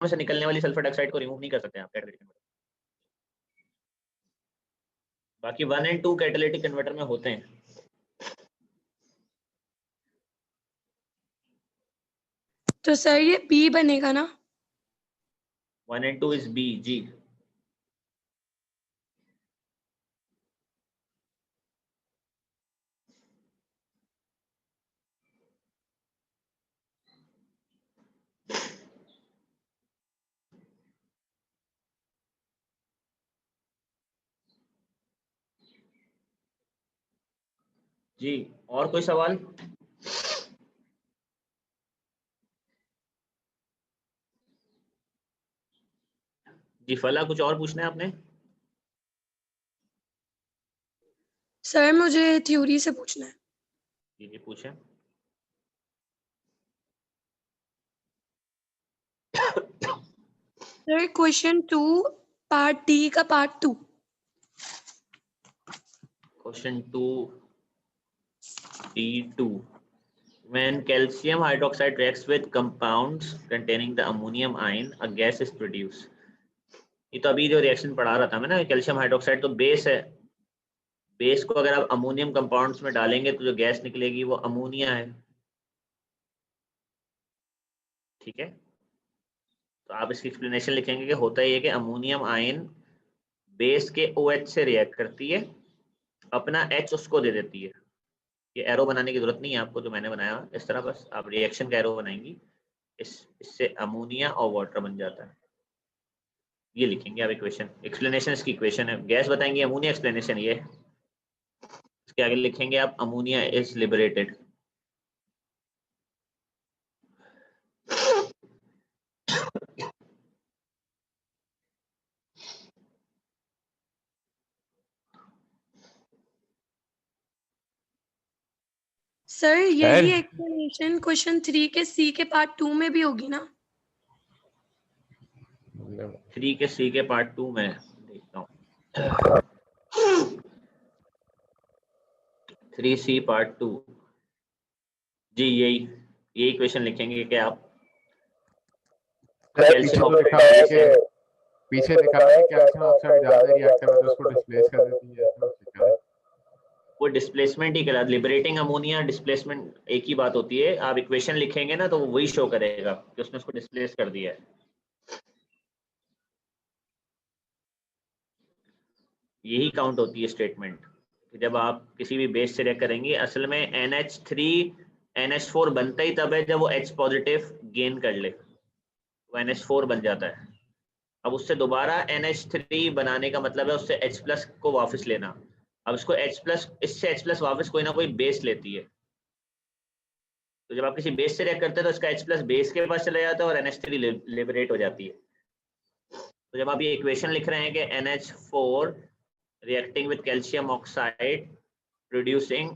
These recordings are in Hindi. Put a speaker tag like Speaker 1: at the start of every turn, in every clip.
Speaker 1: में से निकलने वाली सल्फर डाइऑक्साइड को रिमूव नहीं कर सकते आप कैटालिटिक कन्वर्टर। बाकी 1 और 2 कैटालिटिक कन्वर्टर में होते हैं।
Speaker 2: तो सर ये बी बनेगा ना?
Speaker 1: 1 और 2 इज बी जी। जी और कोई सवाल? जी फला कुछ और पूछना है आपने?
Speaker 2: सर मुझे थ्योरी से पूछना है।
Speaker 1: जी पूछें।
Speaker 2: सर क्वेश्चन 2 पार्ट डी का part 2।
Speaker 1: Question 2 D2 when calcium hydroxide reacts with compounds containing the ammonium ion a gas is produced। ये तो अभी जो रिएक्शन पढ़ा रहा था मैं ना, कैल्शियम हाइड्रोक्साइड तो बेस है, बेस को अगर आप अमोनियम कंपाउंड्स में डालेंगे तो जो गैस निकलेगी वो अमोनिया है। ठीक है, तो आप इसकी एक्सप्लेनेशन लिखेंगे कि होता ये है कि अमोनियम आयन बेस के OH से रिएक्ट करती है, अपना H उसको दे देती है। ये एरो बनाने की जरूरत नहीं है आपको, जो मैंने बनाया इस तरह बस आप रिएक्शन का एरो बनाएंगी, इससे अमोनिया और वाटर बन जाता है। ये लिखेंगे आप इक्वेशन, एक्सप्लेनेशन इसकी इक्वेशन है, गैस बताएंगे अमोनिया, एक्सप्लेनेशन ये। इसके आगे लिखेंगे आप अमोनिया इज लिबरेटेड।
Speaker 2: सर यही एक्सप्लेनेशन क्वेश्चन 3 के सी के पार्ट 2 में भी होगी ना?
Speaker 1: 3 के सी के पार्ट 2 में देखता हूँ। 3C पार्ट 2 जी यही क्वेश्चन लिखेंगे कि आप कैल्शियम ऑक्साइड से
Speaker 3: पीछे लिखा है कैल्शियम ऑक्साइड ज्यादा रिएक्टिव है तो उसको डिस्प्लेस कर देती है, ऐसा लिखा है।
Speaker 1: वो डिस्प्लेसमेंट ही कहलाता है, लिबरेटिंग अमोनिया डिस्प्लेसमेंट एक ही बात होती है। आप इक्वेशन लिखेंगे ना तो वो वही शो करेगा कि उसने उसको डिस्प्लेस कर दिया है। यही काउंट होती है स्टेटमेंट, जब आप किसी भी बेस से रिएक्ट करेंगे। असल में NH3 NH4 बनता ही तब है जब वो H पॉजिटिव गेन कर ले, वो NH4 बन जाता है। अब उससे दोबारा NH3 बनाने का मतलब है उससे H+ को वापस लेना। अब इसको H+, इससे H+ वापस कोई ना कोई बेस लेती है। तो जब आप किसी बेस से रिएक्ट करते हैं तो इसका H+ बेस के पास चला जाता है और NH3 लिबरेट हो जाती है। तो जब आप ये इक्वेशन लिख रहे हैं कि NH4 reacting with calcium oxide producing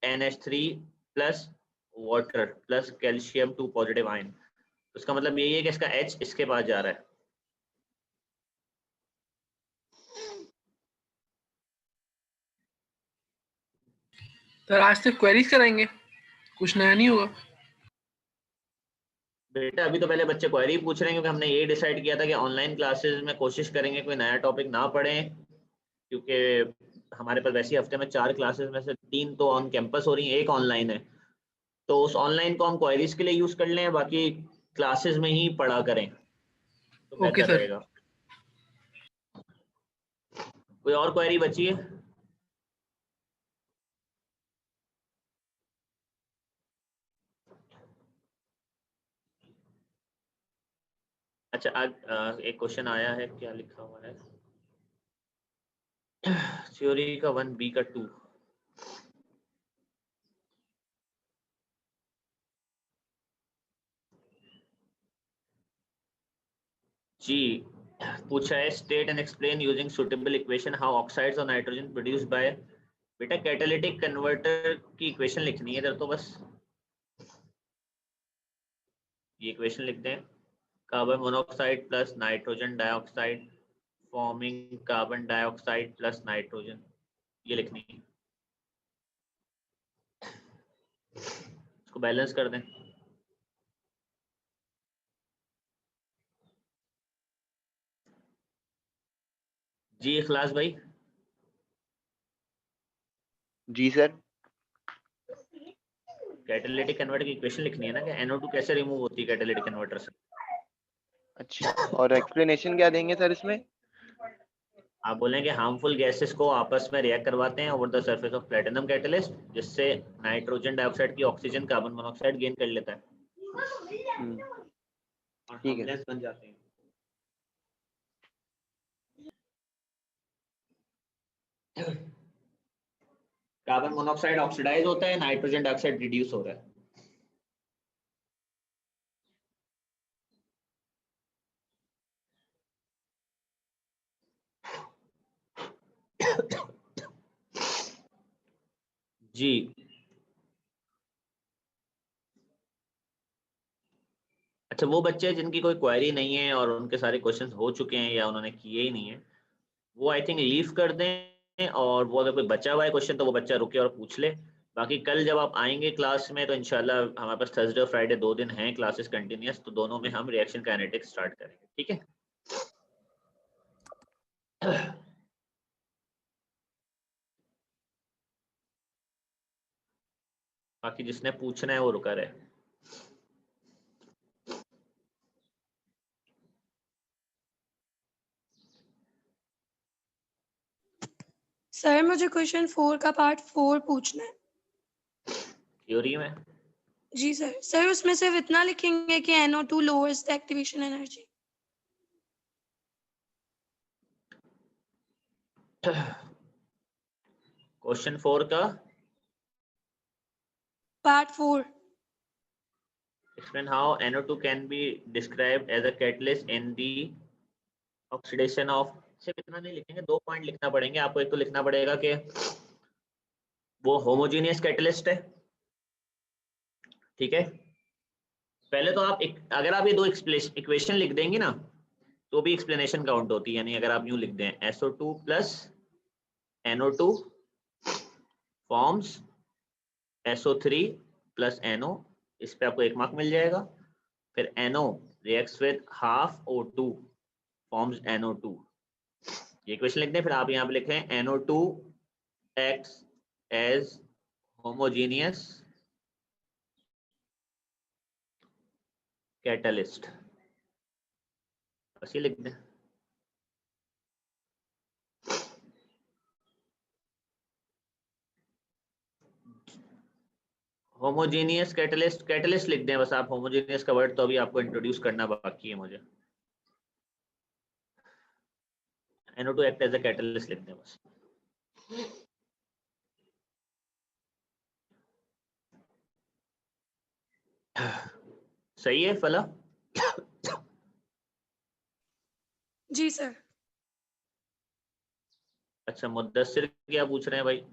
Speaker 1: NH3 plus water plus calcium 2 positive ion, तो इसका मतलब यही है कि इसका H इसके पास जा रहा है।
Speaker 4: सर आज तक क्वेरीज कराएंगे, कुछ नया नहीं होगा?
Speaker 1: बेटा अभी तो पहले बच्चे क्वेरी पूछ रहे हैं, क्योंकि हमने ये डिसाइड किया था कि ऑनलाइन क्लासेस में कोशिश करेंगे कोई नया टॉपिक ना पढ़ें, क्योंकि हमारे पास वैसे हफ्ते में 4 क्लासेस में से 3 तो ऑन कैंपस हो रही हैं, 1 ऑनलाइन है। तो उस ऑनलाइन को हम क्वेरीज के लिए यूज कर लें, बाकी क्लासेस में ही पढ़ा करें तो
Speaker 4: ओके
Speaker 1: बेहतर
Speaker 4: सर।
Speaker 1: रहेगा। कोई और क्वेरी बची है? अच्छा आज एक क्वेश्चन आया है, क्या लिखा हुआ है? थ्योरी का 1B का 2 जी पूछा है, state and explain using suitable equation how oxides और नाइट्रोजन प्रोड्यूस्ड बाय। बेटा कैटालिटिक कन्वर्टर की इक्वेशन लिखनी है इधर, तो बस ये इक्वेशन लिख दें, carbon monoxide plus nitrogen dioxide forming carbon dioxide plus nitrogen, ये लिखनी है। इसको बैलेंस कर दें। जी इखलास भाई।
Speaker 5: जी सर।
Speaker 1: कैटालिटिक कन्वर्टर की इक्वेशन लिखनी है ना कि NO2 कैसे रिमूव होती है कैटालिटिक कन्वर्टर से।
Speaker 5: अच्छा, और एक्सप्लेनेशन क्या देंगे सर इसमें?
Speaker 1: आप बोलेंगे हार्मफुल गैसेस को आपस में रिएक्ट करवाते हैं over the surface of platinum catalyst, जिससे नाइट्रोजन डाइऑक्साइड की ऑक्सीजन कार्बन मोनोऑक्साइड गेन कर लेता है और
Speaker 5: ठीक है।
Speaker 1: हार्मलेस बन जाते हैं। कार्बन मोनोऑक्साइड ऑक्सीडाइज होता है, नाइट्रोजन डाइऑक्साइड रिड्यूस हो रहा है। जी अच्छा, वो बच्चे जिनकी कोई क्वेरी नहीं है और उनके सारे क्वेश्चंस हो चुके हैं या उन्होंने किए ही नहीं है, वो आई थिंक लीव कर दें, और वो अगर कोई बचा हुआ है क्वेश्चन तो वो बच्चा रुके और पूछ ले। बाकी कल जब आप आएंगे क्लास में तो इंशाल्लाह हमारे पास थर्सडे और फ्राइडे 2 दिन हैं क्लासेस कंटिन्यूस, तो दोनों में हम रिएक्शन काइनेटिक्स स्टार्ट करेंगे, ठीक है। बाकी जिसने पूछना है वो रुका रहे।
Speaker 2: सर मुझे क्वेश्चन 4 का पार्ट 4 पूछना है।
Speaker 1: थ्योरी में
Speaker 2: जी सर। सर उसमें सिर्फ इतना लिखेंगे कि NO2 lowers the activation energy।
Speaker 1: Question 4 का
Speaker 2: part 4।
Speaker 1: explain how NO2 can be described as a catalyst in the oxidation of, सिर्फ इतना नहीं लिखेंगे, 2 पॉइंट लिखना पड़ेंगे आपको। एक तो लिखना पड़ेगा कि वो होमोजेनियस कैटलिस्ट है, ठीक है। पहले तो आप अगर आप ये 2 इक्वेशन लिख देंगे ना तो भी एक्सप्लेनेशन काउंट होती है। यानी अगर आप यूं लिख दें SO2 plus NO2 forms SO3 plus NO, इस पे आपको 1 मार्क मिल जाएगा। फिर NO reacts with half O2 forms NO2, ये इक्वेशन लिख दें। फिर आप यहाँ पे लिखें NO2 acts as homogeneous catalyst, बस ये लिख दें। होमोजेनियस कैटलिस्ट लिख दें बस आप। होमोजेनियस का वर्ड तो अभी आपको इंट्रोड्यूस करना बाकी है मुझे। NO2 act as a catalyst लिख दें बस। सही है फला?
Speaker 2: जी सर।
Speaker 1: अच्छा, मुद्दस्सिर क्या पूछ रहे हैं भाई?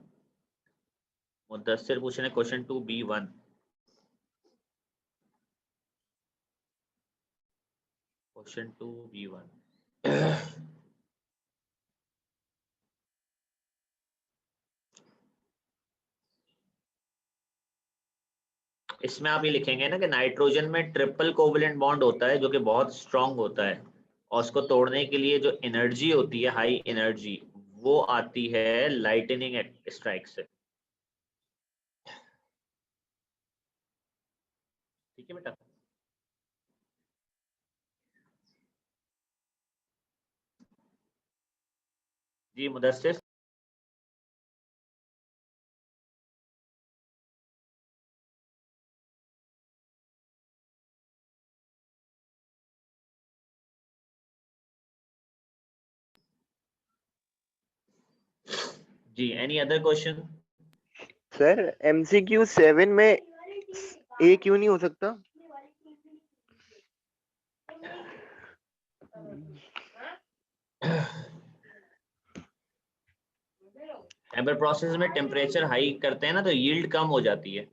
Speaker 1: मुद्दस्सिर पूछ रहे हैं क्वेश्चन 2B1। क्वेश्चन 2B1 इसमें आप ये लिखेंगे ना कि नाइट्रोजन में ट्रिपल कोवलेंट बॉन्ड होता है जो कि बहुत स्ट्रांग होता है, और उसको तोड़ने के लिए जो एनर्जी होती है, हाई एनर्जी, वो आती है लाइटनिंग स्ट्राइक से। ठीक है बेटा। जी मुदस्सिर। जी any other question?
Speaker 5: Sir MCQ 7 में A क्यों नहीं हो सकता?
Speaker 1: एम्बर प्रोसेस में टेम्परेचर हाई करते हैं ना तो यील्ड कम हो जाती है।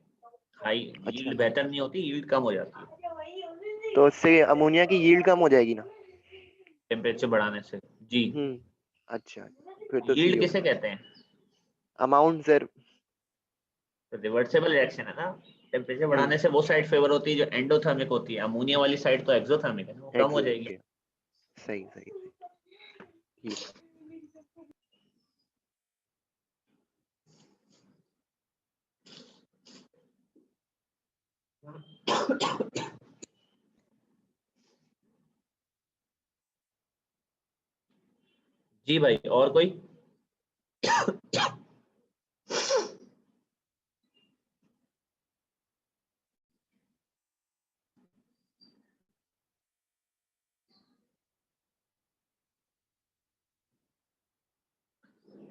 Speaker 1: हाई यील्ड बेहतर नहीं होती, यील्ड कम हो जाती है।
Speaker 5: तो उससे अमोनिया की यील्ड कम हो जाएगी ना
Speaker 1: टेम्परेचर बढ़ाने से? जी।
Speaker 5: अच्छा, फिर तो
Speaker 1: यील्ड किसे कहते हैं?
Speaker 5: Amount sir.
Speaker 1: तो रिवर्सिबल रिएक्शन है ना। टेम्परेचर बढ़ाने से वो साइड फेवर होती है जो एंडोथर्मिक होती है, अमोनिया वाली साइड तो एक्सोथर्मिक है, वो कम हो जाएगी।
Speaker 5: सही सही।
Speaker 1: जी भाई, और कोई?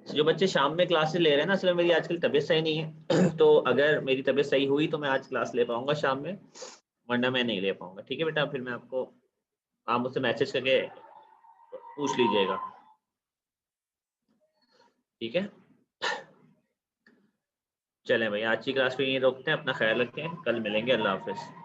Speaker 1: जो बच्चे शाम में क्लासेस ले रहे हैं ना, असल में मेरी आजकल तबीयत सही नहीं है तो अगर मेरी तबीयत सही हुई तो मैं आज क्लास ले पाऊंगा शाम में, वरना मैं नहीं ले पाऊंगा। ठीक है बेटा, फिर मैं आपको, आप मुझसे मैसेज करके पूछ लीजिएगा। ठीक है, चलें भाई, आज की क्लास पे यहीं रोकते हैं। अपना ख्याल रखें, कल मिलेंगे। अल्लाह हाफिज।